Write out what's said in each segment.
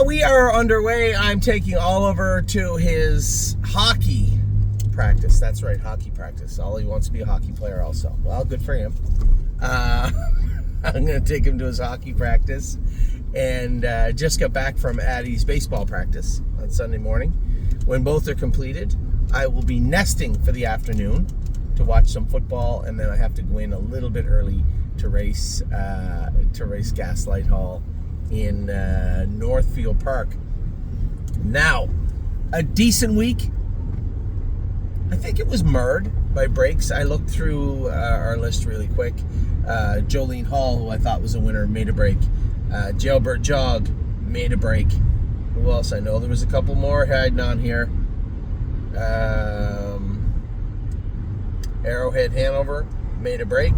We are underway. I'm taking Oliver to his hockey practice. That's right, hockey practice. Ollie wants to be a hockey player also. Well, good for him. I'm going to take him to his hockey practice. And just got back from Addie's baseball practice on Sunday morning. When both are completed, I will be nesting for the afternoon to watch some football, and then I have to go in a little bit early to race Gaslight Hall in Northfield Park. Now, a decent week. I think it was marred by breaks. I looked through our list really quick. Jolene Hall, who I thought was a winner, made a break. Jailbird Jog made a break. Who else I know? There was a couple more hiding on here. Arrowhead Hanover made a break.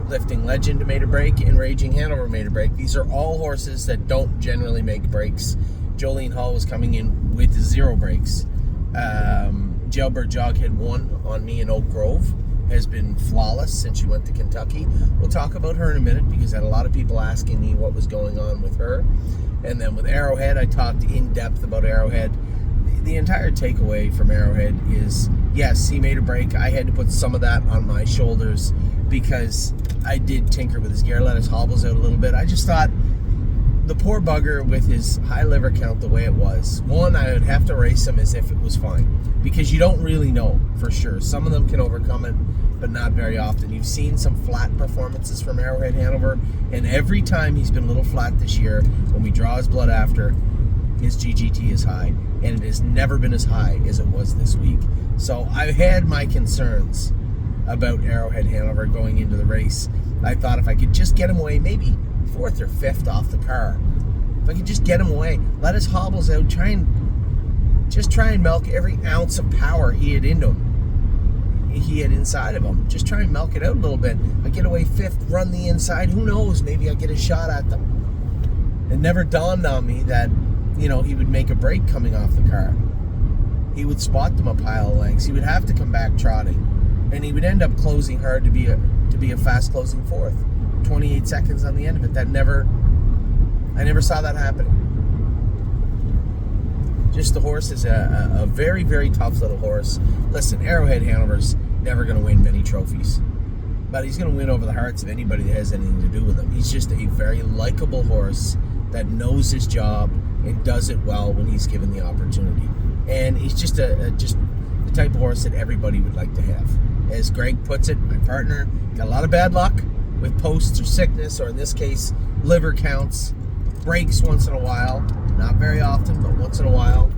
Lifting Legend made a break, and Raging Hanover made a break. These are all horses that don't generally make breaks. Jolene Hall was coming in with 0 breaks. Jailbird Jog had won on me in Oak Grove. Has been flawless since she went to Kentucky. We'll talk about her in a minute because I had a lot of people asking me what was going on with her. And then with Arrowhead, I talked in depth about Arrowhead. The entire takeaway from Arrowhead is, yes, he made a break. I had to put some of that on my shoulders because I did tinker with his gear, let his hobbles out a little bit. I just thought the poor bugger with his high liver count the way it was, one, I would have to race him as if it was fine because you don't really know for sure. Some of them can overcome it, but not very often. You've seen some flat performances from Arrowhead Hanover, and every time he's been a little flat this year, when we draw his blood after, his GGT is high, and it has never been as high as it was this week. So I had my concerns about Arrowhead Hanover going into the race. I thought if I could just get him away, maybe 4th or 5th off the car, if I could just get him away, let his hobbles out, try and milk every ounce of power he had into him. He had inside of him. Just try and milk it out a little bit. I get away 5th, run the inside. Who knows? Maybe I get a shot at them. It never dawned on me that, he would make a break coming off the car. He would spot them a pile of lengths. He would have to come back trotting, and he would end up closing hard to be a fast closing 4th. 28 seconds on the end of it. I never saw that happening. Just the horse is a very, very tough little horse. Listen, Arrowhead Hanover's never going to win many trophies, but he's going to win over the hearts of anybody that has anything to do with him. He's just a very likable horse that knows his job and does it well when he's given the opportunity. And he's just the type of horse that everybody would like to have. As Greg puts it, my partner, got a lot of bad luck with posts or sickness, or in this case, liver counts, breaks once in a while. Not very often, but once in a while.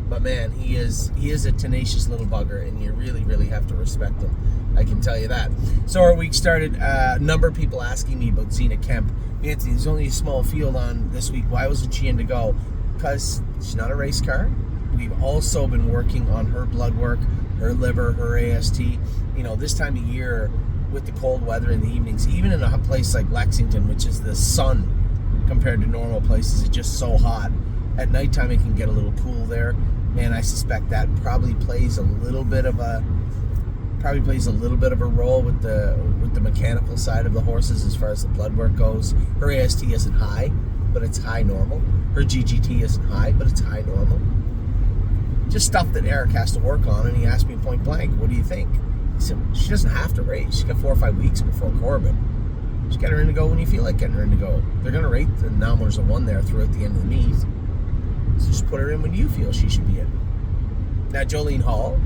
But man, he is a tenacious little bugger, and you really, really have to respect him. I can tell you that. So our week started, a number of people asking me about Zena Kemp. Anthony, there's only a small field on this week. Why wasn't she in to go? Because she's not a race car. We've also been working on her blood work, her liver, her AST. This time of year with the cold weather in the evenings, even in a place like Lexington, which is the sun compared to normal places, it's just so hot. At nighttime, it can get a little cool there, and I suspect that probably plays a little bit of a role with the mechanical side of the horses as far as the blood work goes. Her AST isn't high, but it's high normal. Her GGT isn't high, but it's high normal. Just stuff that Eric has to work on, and he asked me point blank, what do you think? He said, she doesn't have to race. She's got 4 or 5 weeks before Corbin. Just get her in to go when you feel like getting her in to go. They're going to rate the numbers of 1 there throughout the end of the meet. So just put her in when you feel she should be in. Now, Jolene Hall,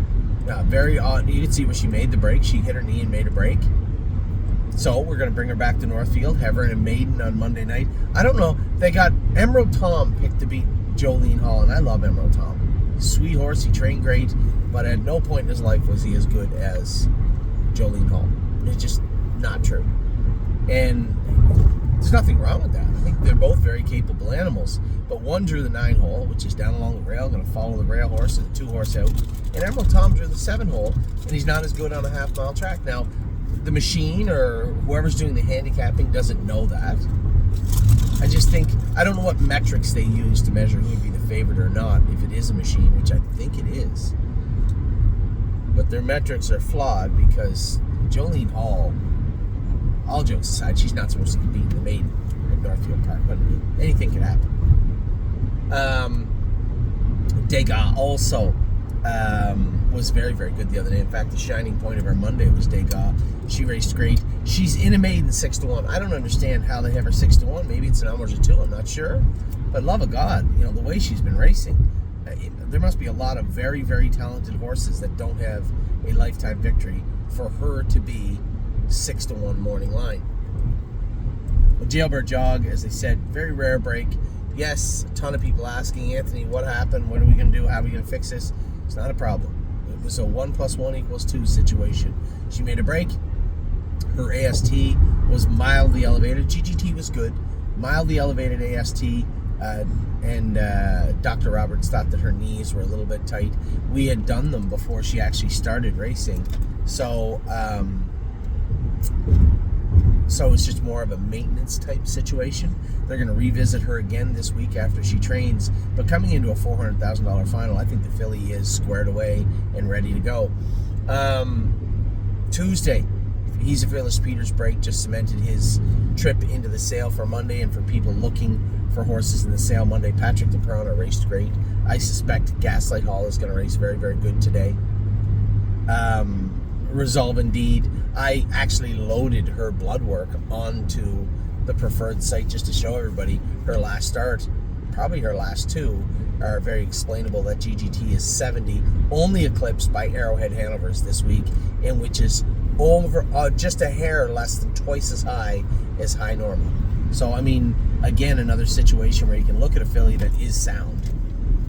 very odd. You can see where she made the break. She hit her knee and made a break. So we're going to bring her back to Northfield, have her in a maiden on Monday night. I don't know. They got Emerald Tom picked to beat Jolene Hall, and I love Emerald Tom. Sweet horse, he trained great, but at no point in his life was he as good as Jolene Hall. It's just not true. And there's nothing wrong with that. I think they're both very capable animals. But one drew the 9 hole, which is down along the rail, going to follow the rail horse and the 2 horse out. And Emerald Tom drew the 7 hole, and he's not as good on a half-mile track. Now, the machine or whoever's doing the handicapping doesn't know that. I just think, I don't know what metrics they use to measure who would be the favorite or not, if it is a machine, which I think it is. But their metrics are flawed because Jolene Hall, all jokes aside, she's not supposed to be beating the maiden at Northfield Park, but anything can happen. Degas also was very, very good the other day. In fact, the shining point of our Monday was Degas. She raced great. She's in a maiden 6-1. I don't understand how they have her 6-1. Maybe it's an Elmer's or 2. I'm not sure. But love of God, the way she's been racing, there must be a lot of very, very talented horses that don't have a lifetime victory for her to be 6-1 morning line. Jailbird Jog, as they said, very rare break. Yes, a ton of people asking, Anthony, what happened? What are we going to do? How are we going to fix this? It's not a problem. It was a 1 + 1 = 2 situation. She made a break. Her AST was mildly elevated. GGT was good. Mildly elevated AST. And Dr. Roberts thought that her knees were a little bit tight. We had done them before she actually started racing. So it's just more of a maintenance type situation. They're going to revisit her again this week after she trains. But coming into a $400,000 final, I think the filly is squared away and ready to go. Tuesday, He's a Fearless Peter's break just cemented his trip into the sale for Monday, and for people looking for horses in the sale Monday, Patrick DePerona raced great. I suspect Gaslight Hall is going to race very, very good today. Resolve Indeed, I actually loaded her blood work onto the preferred site just to show everybody her last start. Probably her last two are very explainable. That GGT is 70, only eclipsed by Arrowhead Hanover's this week, and which is over just a hair less than twice as high as high normal. So, I mean, again, another situation where you can look at a filly that is sound,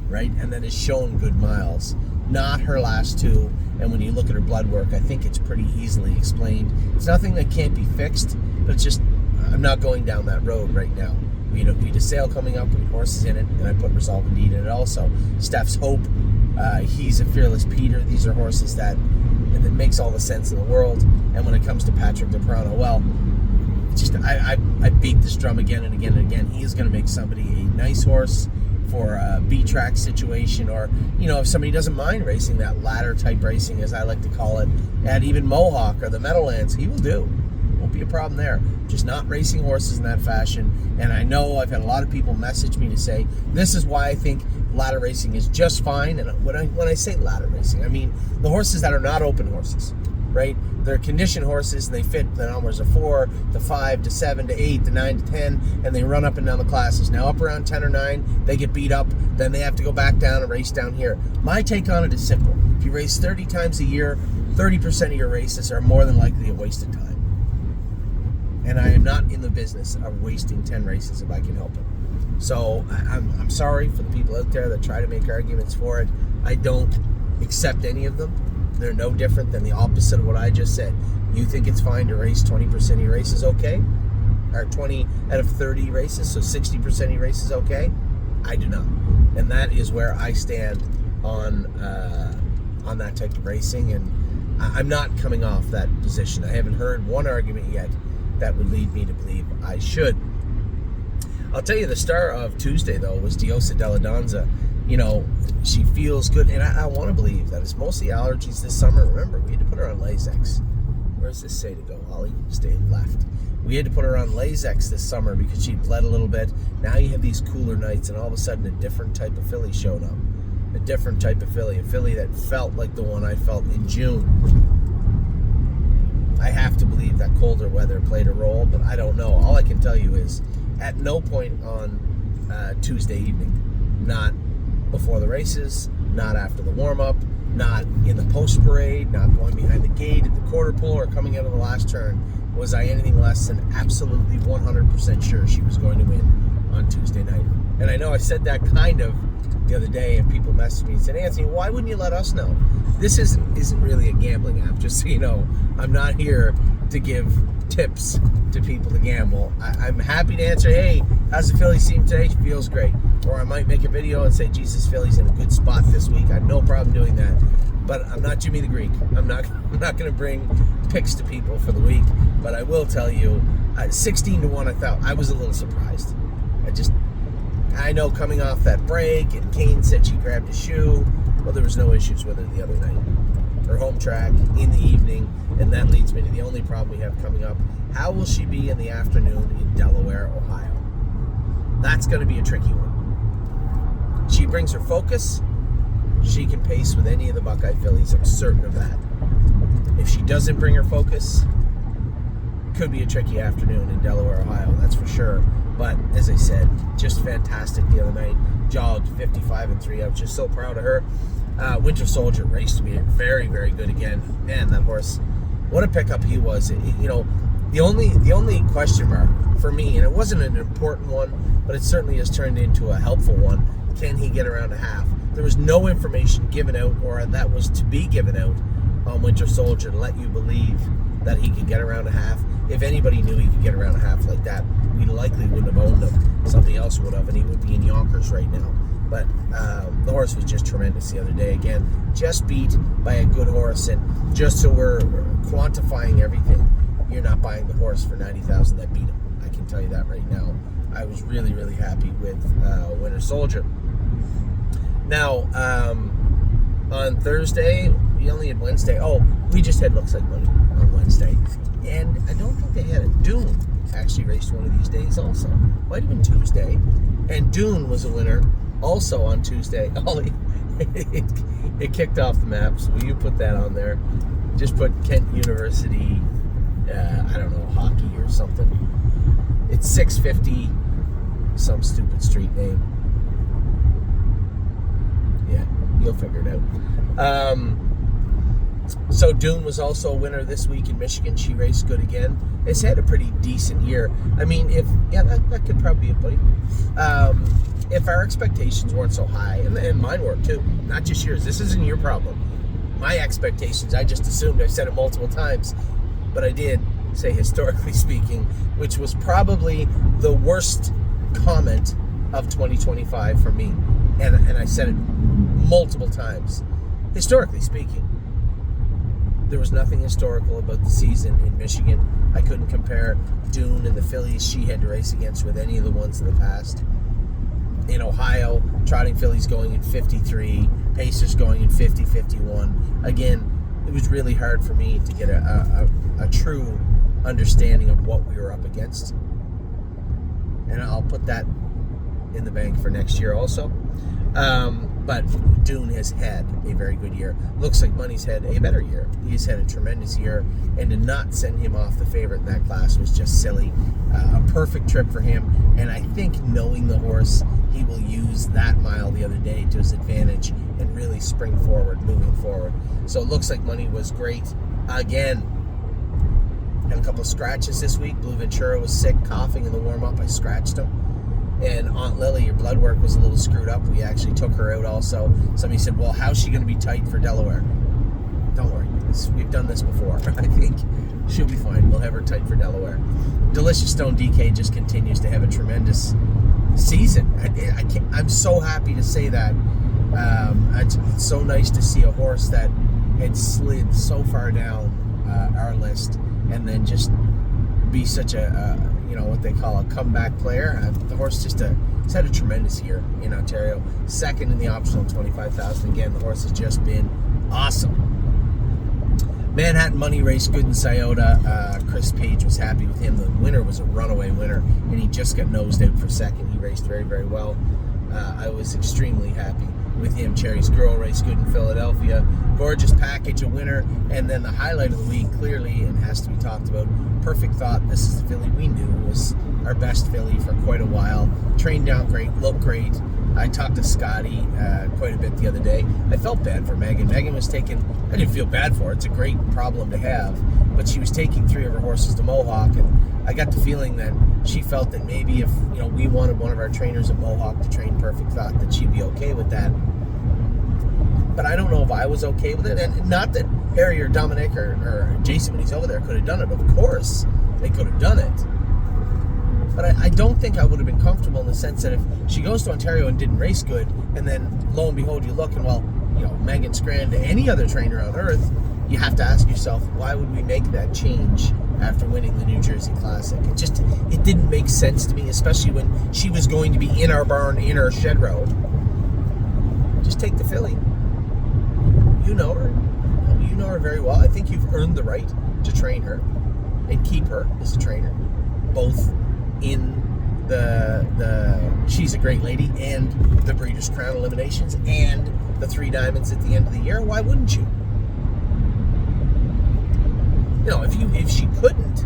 right, and that has shown good miles. Not her last two, and when you look at her blood work, I think it's pretty easily explained. It's nothing that can't be fixed, but it's just, I'm not going down that road right now. We need a sale coming up, we had horses in it, and I put Resolve Indeed in it also. Steph's Hope, He's a Fearless Peter. These are horses that makes all the sense in the world. And when it comes to Patrick DePerona, well, just I beat this drum again and again and again. He is going to make somebody a nice horse for a B-track situation, or, if somebody doesn't mind racing that ladder type racing, as I like to call it, at even Mohawk or the Meadowlands, he will do. Won't be a problem there. Just not racing horses in that fashion. And I know I've had a lot of people message me to say, this is why I think ladder racing is just fine. And when I say ladder racing, I mean the horses that are not open horses, right? They're conditioned horses, and they fit the numbers of 4 to 5 to 7 to 8 to 9 to 10, and they run up and down the classes. Now up around 10 or 9, they get beat up, then they have to go back down and race down here. My take on it is simple. If you race 30 times a year, 30% of your races are more than likely a waste of time. And I am not in the business of wasting 10 races if I can help it. So I'm sorry for the people out there that try to make arguments for it. I don't accept any of them. They're no different than the opposite of what I just said. You think it's fine to race 20% of your races, okay? Or 20 out of 30 races, so 60% of your races, okay? I do not. And that is where I stand on that type of racing, and I'm not coming off that position. I haven't heard one argument yet that would lead me to believe I should. I'll tell you, the star of Tuesday, though, was Diosa Della Donza. She feels good, and I want to believe that it's mostly allergies this summer. Remember, we had to put her on Lasix. Where does this say to go, Holly? Stay left. We had to put her on Lasix this summer because she bled a little bit. Now you have these cooler nights, and all of a sudden a different type of filly showed up. A different type of filly. A filly that felt like the one I felt in June. I have to believe that colder weather played a role, but I don't know. All I can tell you is, at no point on Tuesday evening, not before the races, not after the warm-up, not in the post-parade, not going behind the gate at the quarter pole or coming out of the last turn, was I anything less than absolutely 100% sure she was going to win on Tuesday night. And I know I said that kind of the other day, and people messaged me and said, Anthony, why wouldn't you let us know? This isn't really a gambling app, just so you know. I'm not here to give tips to people to gamble. I'm happy to answer, hey, how's the filly seem today? She feels great. Or I might make a video and say, Jesus, filly's in a good spot this week. I have no problem doing that. But I'm not Jimmy the Greek. I'm not going to bring picks to people for the week. But I will tell you, 16-1, I thought I was a little surprised. I know coming off that break, and Kane said she grabbed a shoe. Well, there was no issues with her the other night. Her home track in the evening, and that leads me to the only problem we have coming up. How will she be in the afternoon in Delaware, Ohio? That's going to be a tricky one. she brings her focus, she can pace with any of the Buckeye fillies. I'm certain of that. If she doesn't bring her focus, it could be a tricky afternoon in Delaware, Ohio, that's for sure. But as I said, just fantastic the other night. Jogged 55-3. I was just so proud of her. Winter Soldier raced me very, very good again. Man, that horse, what a pickup he was. The only question mark for me, and it wasn't an important one, but it certainly has turned into a helpful one. Can he get around a half? There was no information given out, or that was to be given out, on Winter Soldier to let you believe that he could get around a half. If anybody knew he could get around a half like that, we likely wouldn't have owned him. Somebody else would have, and he would be in Yonkers right now. But the horse was just tremendous the other day. Again, just beat by a good horse. And just so we're quantifying everything, you're not buying the horse for $90,000 that beat him. I can tell you that right now. I was really, really happy with Winter Soldier. Now, on Thursday, we only had Wednesday. Oh, we just had Looks Like Money on Wednesday. And I don't think they had it. Dune actually raced one of these days also. Might have been Tuesday. And Dune was a winner also on Tuesday. Ollie, it kicked off the maps. Will you put that on there? Just put Kent University, I don't know, hockey or something. It's 650, some stupid street name. Yeah, you'll figure it out. So Dune was also a winner this week in Michigan. She raced good again. It's had a pretty decent year. I mean, that could probably be it, buddy. If our expectations weren't so high, and mine were too, not just yours. This isn't your problem. My expectations, I just assumed. I've said it multiple times, but I did say historically speaking, which was probably the worst comment of 2025 for me. And I said it multiple times. Historically speaking, there was nothing historical about the season in Michigan. I couldn't compare Dune and the fillies she had to race against with any of the ones in the past. In Ohio, trotting fillies going in 53, pacers going in 50-51. Again, it was really hard for me to get a true understanding of what we were up against. And I'll put that in the bank for next year also. But Dune has had a very good year. Looks Like Money's had a better year. He's had a tremendous year, and to not send him off the favorite in that class was just silly. A perfect trip for him, and I think knowing the horse, he will use that mile the other day to his advantage and really spring forward, moving forward. So it Looks Like Money was great again. Had a couple of scratches this week. Blue Ventura was sick, coughing in the warm-up. I scratched him. And Aunt Lily, your blood work was a little screwed up. We actually took her out also. Somebody said, well, how's she going to be tight for Delaware? Don't worry. We've done this before. I think she'll be fine. We'll have her tight for Delaware. Delicious Stone DK just continues to have a tremendous season. I'm so happy to say that. It's so nice to see a horse that had slid so far down our list and then just be such a what they call a comeback player. The horse just has had a tremendous year in Ontario. Second in the optional 25,000. Again, the horse has just been awesome. Manhattan Money raced good in Scioto. Chris Page was happy with him. The winner was a runaway winner, and he just got nosed out for second. He raced very, very well. I was extremely happy with him. Cherry's Girl raced good in Philadelphia. Gorgeous Package, a winner. And then the highlight of the week, clearly, and has to be talked about, Perfect Thought. This is the filly we knew was our best filly for quite a while. Trained down great, looked great. I talked to Scotty quite a bit the other day. I felt bad for Megan. Megan was taking, I didn't feel bad for her. It's a great problem to have. But she was taking 3 of her horses to Mohawk, and I got the feeling that she felt that maybe if we wanted one of our trainers at Mohawk to train Perfect Thought, that she'd be okay with that. But I don't know if I was okay with it. And not that Harry or Dominic or Jason, when he's over there, could have done it. Of course, they could have done it. But I don't think I would have been comfortable in the sense that if she goes to Ontario and didn't race good, and then lo and behold, you look and, Megan Scran to any other trainer on earth, you have to ask yourself, why would we make that change after winning the New Jersey Classic? It didn't make sense to me, especially when she was going to be in our barn, in our shed row. Just take the filly. You know her. You know her very well. I think you've earned the right to train her and keep her as a trainer, both in she's a great lady, and the Breeders' Crown eliminations, and the 3 diamonds at the end of the year. Why wouldn't you? You know, if she couldn't,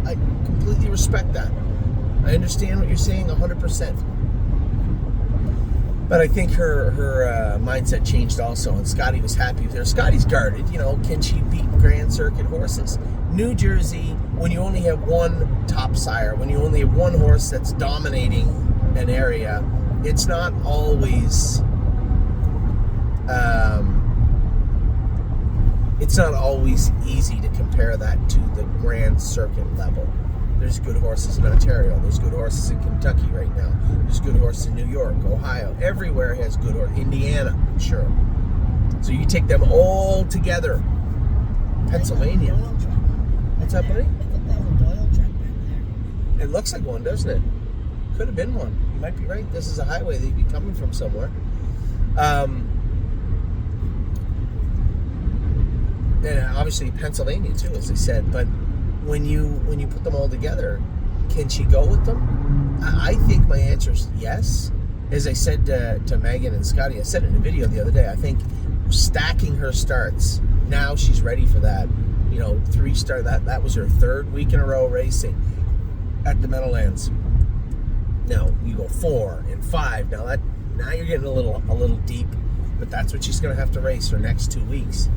I completely respect that. I understand what you're saying 100%. But I think her mindset changed also, and Scotty was happy with her. Scotty's guarded, you know, can she beat Grand Circuit horses? New Jersey, when you only have one top sire, when you only have one horse that's dominating an area, it's not always easy to compare that to the Grand Circuit level. There's good horses in Ontario. There's good horses in Kentucky right now. There's good horses in New York, Ohio. Everywhere has good horses. Indiana, I'm sure. So you take them all together. Pennsylvania. What's that, buddy? It looks like one, doesn't it? Could have been one. You might be right. This is a highway. They'd be coming from somewhere. And obviously Pennsylvania too, as I said. But when you put them all together, can she go with them? I think my answer is yes. As I said to Megan and Scotty, I said it in a video the other day, I think stacking her starts, now she's ready for that. You know, 3-star, that was her 3rd week in a row racing at the Meadowlands. Now you go 4 and 5. Now you're getting a little deep, but that's what she's going to have to race her next 2 weeks.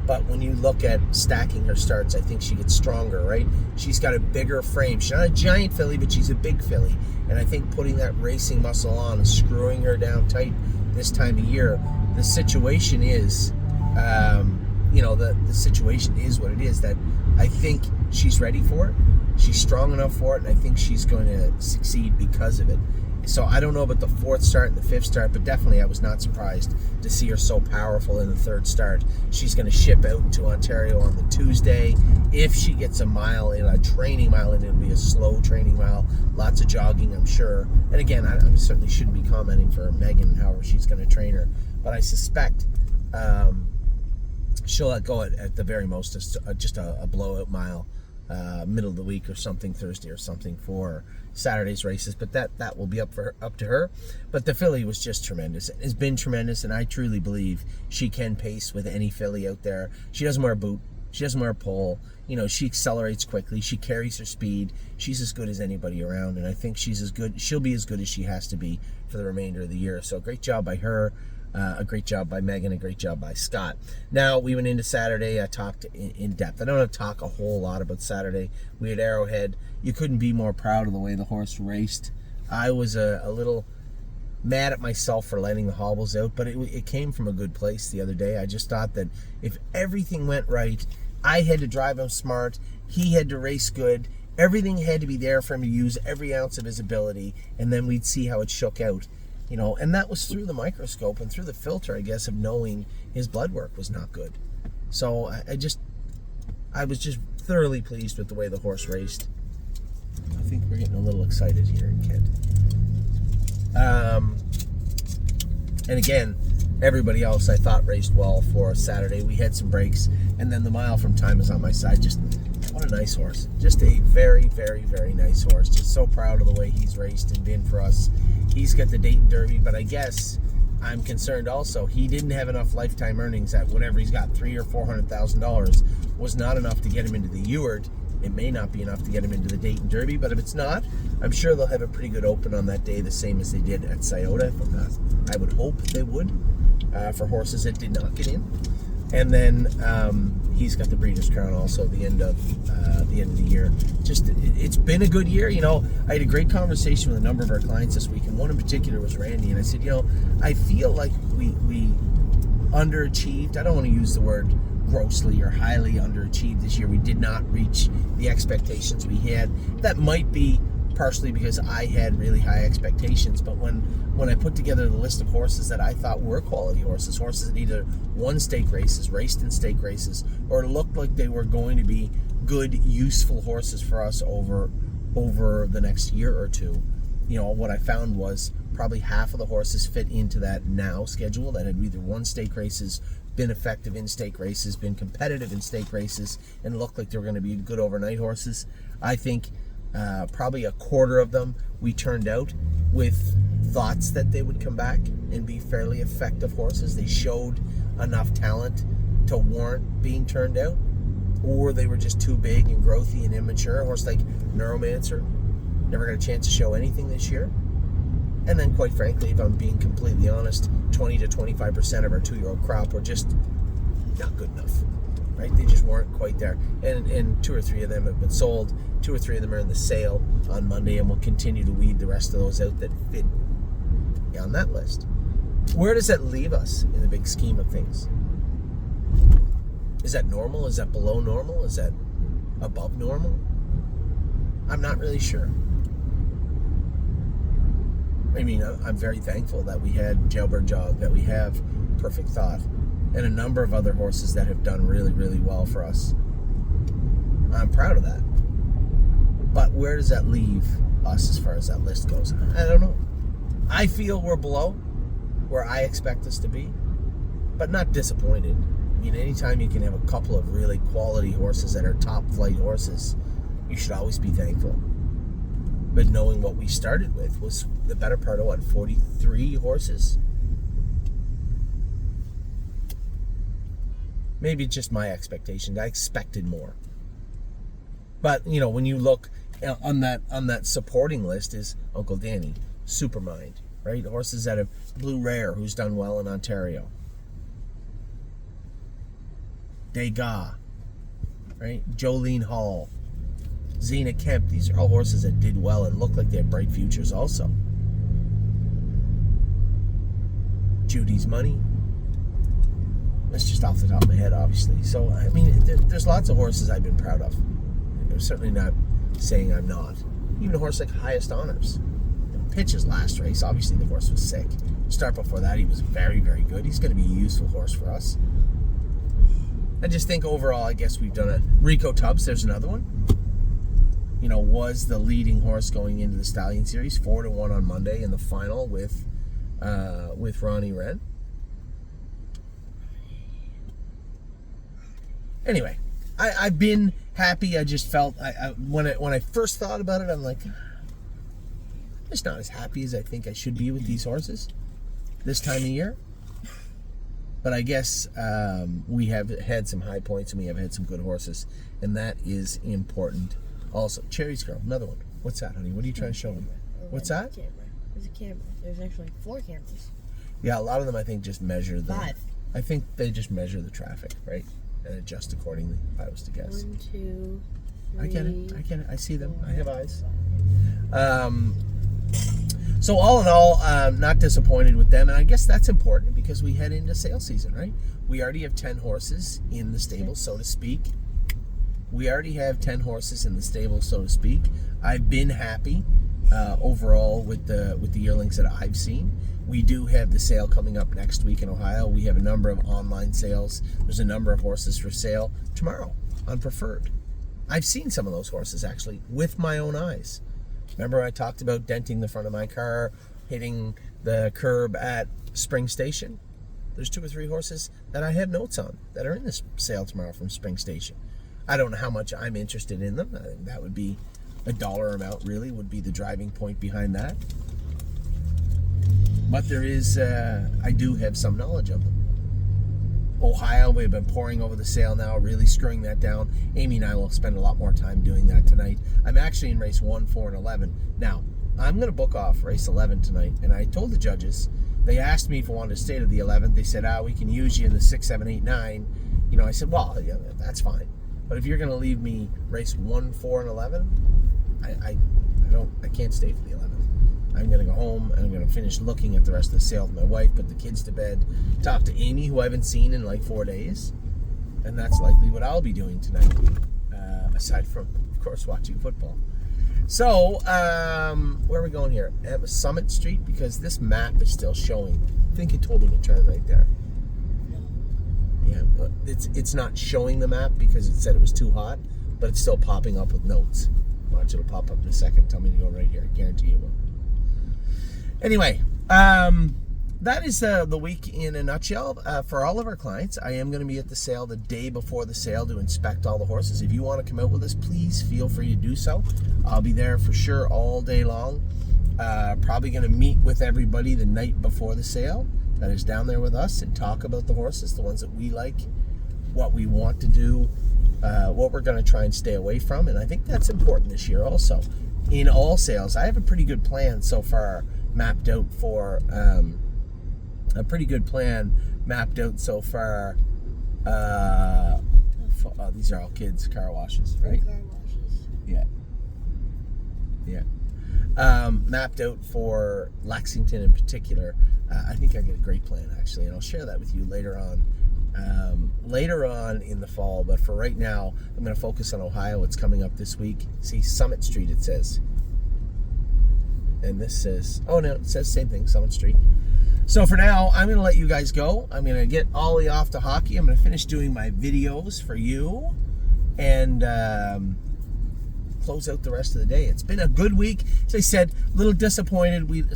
But when you look at stacking her starts, I think she gets stronger, right? She's got a bigger frame. She's not a giant filly, but she's a big filly. And I think putting that racing muscle on and screwing her down tight this time of year, the situation is, the situation is what it is, that I think she's ready for it. She's strong enough for it, and I think she's going to succeed because of it. So I don't know about the 4th start and the 5th start, but definitely I was not surprised to see her so powerful in the 3rd start. She's going to ship out to Ontario on the Tuesday. If she gets a training mile, and it'll be a slow training mile, lots of jogging, I'm sure. And again, I certainly shouldn't be commenting for Megan, however she's going to train her, but I suspect she'll let go at the very most, just a blowout mile, middle of the week or something, Thursday or something for Saturday's races, but that will be up to her. But the filly was just tremendous. It has been tremendous, and I truly believe she can pace with any filly out there. She doesn't wear a boot. She doesn't wear a pole. You know, she accelerates quickly. She carries her speed. She's as good as anybody around, and I think she'll be as good as she has to be for the remainder of the year. So great job by her. A great job by Megan, a great job by Scott. Now, we went into Saturday. I talked in depth. I don't have to talk a whole lot about Saturday. We had Arrowhead. You couldn't be more proud of the way the horse raced. I was a little mad at myself for letting the hobbles out, but it came from a good place the other day. I just thought that if everything went right, I had to drive him smart. He had to race good. Everything had to be there for him to use every ounce of his ability, and then we'd see how it shook out. You know, and that was through the microscope and through the filter, I guess, of knowing his blood work was not good. So I was just thoroughly pleased with the way the horse raced. I think we're getting a little excited here in Kent. And again, everybody else I thought raced well for Saturday. We had some breaks, and then the mile from Time is on my side. Just what a nice horse. Just a very, very, very nice horse. Just so proud of the way he's raced and been for us. He's got the Dayton Derby, but I guess I'm concerned also. He didn't have enough lifetime earnings at whatever he's got, $300,000 or $400,000, was not enough to get him into the Ewart. It may not be enough to get him into the Dayton Derby, but if it's not, I'm sure they'll have a pretty good open on that day, the same as they did at Scioto. If I'm not, I would hope they would, for horses that did not get in. And then he's got the Breeders' Crown also at the end of the year. Just it's been a good year. You know, I had a great conversation with a number of our clients this week, and one in particular was Randy. And I said, you know, I feel like we underachieved. I don't want to use the word grossly or highly underachieved this year. We did not reach the expectations we had. That might be partially because I had really high expectations, but when I put together the list of horses that I thought were quality horses that either won stake races, raced in stake races, or looked like they were going to be good, useful horses for us over the next year or two, you know, what I found was probably half of the horses fit into that now schedule that had either won stake races, been effective in stake races, been competitive in stake races, and looked like they were going to be good overnight horses. I think probably a quarter of them we turned out, with thoughts that they would come back and be fairly effective horses. They showed enough talent to warrant being turned out, or they were just too big and growthy and immature. A horse like Neuromancer never got a chance to show anything this year. And then, quite frankly, if I'm being completely honest, 20 to 25% of our 2-year-old crop were just not good enough, right? They just weren't quite there. And 2 or 3 of them have been sold. 2 or 3 of them are in the sale on Monday, and we'll continue to weed the rest of those out that fit on that list. Where does that leave us in the big scheme of things? Is that normal? Is that below normal? Is that above normal? I'm not really sure. I mean, I'm very thankful that we had Jailbird Jog, that we have Perfect Thought, and a number of other horses that have done really, really well for us. I'm proud of that. But where does that leave us as far as that list goes? I don't know. I feel we're below where I expect us to be, but not disappointed. I mean, anytime you can have a couple of really quality horses that are top flight horses, you should always be thankful. But knowing what we started with was the better part of 43 horses? Maybe just my expectations. I expected more. But, when you look on that supporting list is Uncle Danny, Supermind, right? Horses that have Blue Rare, who's done well in Ontario. Degas, right? Jolene Hall, Zena Kemp. These are all horses that did well and look like they have bright futures also. Judy's Money. That's just off the top of my head, obviously. So, I mean, there's lots of horses I've been proud of. I'm certainly not saying I'm not. Even a horse like Highest Honors. Pitch's last race, obviously the horse was sick. Start before that, he was very, very good. He's going to be a useful horse for us. I just think overall, I guess we've done it. Rico Tubbs, there's another one. Was the leading horse going into the Stallion Series, 4-1 on Monday in the final with Ronnie Wren. Anyway, I've been happy. I just felt when I first thought about it, I'm like, I'm just not as happy as I think I should be with these horses this time of year. But I guess we have had some high points and we have had some good horses, and that is important. Also, Cherry's Girl, another one. What's that, honey? What are you trying to show me? What's that? There's a camera. There's actually 4 cameras. Yeah, a lot of them I think just measure the... 5. I think they just measure the traffic, right? And adjust accordingly, if I was to guess. 1, 2, 3. I get it. I see them. 4, I have eyes. So all in all, not disappointed with them. And I guess that's important because we head into sale season, right? We already have 10 horses in the stable, so to speak. I've been happy overall with the yearlings that I've seen. We do have the sale coming up next week in Ohio. We have a number of online sales. There's a number of horses for sale tomorrow on Preferred. I've seen some of those horses actually with my own eyes. Remember I talked about denting the front of my car, hitting the curb at Spring Station? There's 2 or 3 horses that I have notes on that are in this sale tomorrow from Spring Station. I don't know how much I'm interested in them. I think that would be a dollar amount really would be the driving point behind that. But there is, I do have some knowledge of them. Ohio, we've been pouring over the sale now, really screwing that down. Amy and I will spend a lot more time doing that tonight. I'm actually in race 1, 4, and 11. Now, I'm going to book off race 11 tonight, and I told the judges, they asked me if I wanted to stay to the 11th. They said, we can use you in the 6, 7, 8, 9. I said, well, yeah, that's fine. But if you're going to leave me race 1, 4, and 11, I can't stay for the 11th. I'm going to go home and I'm going to finish looking at the rest of the sale with my wife, put the kids to bed, talk to Amy, who I haven't seen in like 4 days. And that's likely what I'll be doing tonight, aside from, of course, watching football. So, where are we going here? At Summit Street, because this map is still showing. I think it told me to turn right there. Yeah, but it's not showing the map because it said it was too hot, but it's still popping up with notes. Watch, it'll pop up in a second. Tell me to go right here. I guarantee it will. Anyway, that is the week in a nutshell. For all of our clients, I am going to be at the sale the day before the sale to inspect all the horses. If you want to come out with us, please feel free to do so. I'll be there for sure all day long. Probably going to meet with everybody the night before the sale that is down there with us and talk about the horses, the ones that we like, what we want to do, what we're going to try and stay away from. And I think that's important this year also. In all sales, I have a pretty good plan so far mapped out for these are all kids' car washes, right? Car washes. Yeah. Mapped out for Lexington in particular. I think I got a great plan actually, and I'll share that with you later on in the fall. But for right now, I'm going to focus on Ohio. It's coming up this week. See, Summit Street it says, and this says, oh no, it says same thing, Summit Street. So for now, I'm going to let you guys go. I'm going to get Ollie off to hockey. I'm going to finish doing my videos for you and close out the rest of the day. It's been a good week. As I said, a little disappointed we had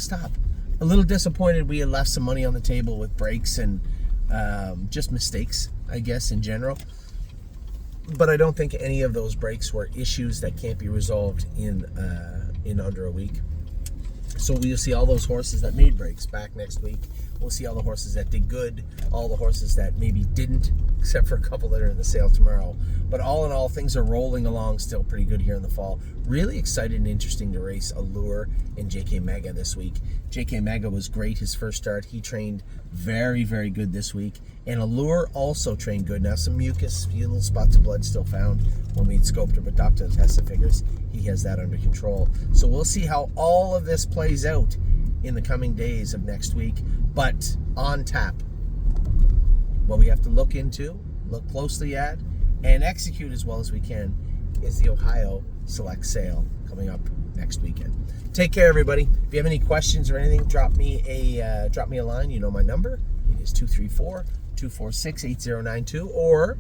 left some money on the table with breaks and just mistakes, I guess, in general. But I don't think any of those breaks were issues that can't be resolved in under a week. So we'll see all those horses that made breaks back next week. We'll see all the horses that did good, all the horses that maybe didn't, except for a couple that are in the sale tomorrow. But all in all, things are rolling along still pretty good here in the fall. Really excited and interesting to race Allure and JK Mega this week. JK Mega was great his first start. He trained very, very good this week. And Allure also trained good. Now some mucus, a few little spots of blood still found when we scoped her, but Dr. Tessa figures he has that under control. So we'll see how all of this plays out in the coming days of next week. But on tap, what we have to look into, look closely at, and execute as well as we can is the Ohio Select Sale coming up next weekend. Take care, everybody. If you have any questions or anything, drop me a line. You know my number. It is 234-246-8092, or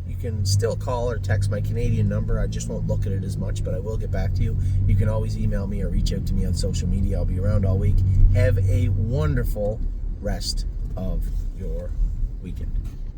you can still call or text my Canadian number. I just won't look at it as much, but I will get back to you. You can always email me or reach out to me on social media. I'll be around all week. Have a wonderful rest of your weekend.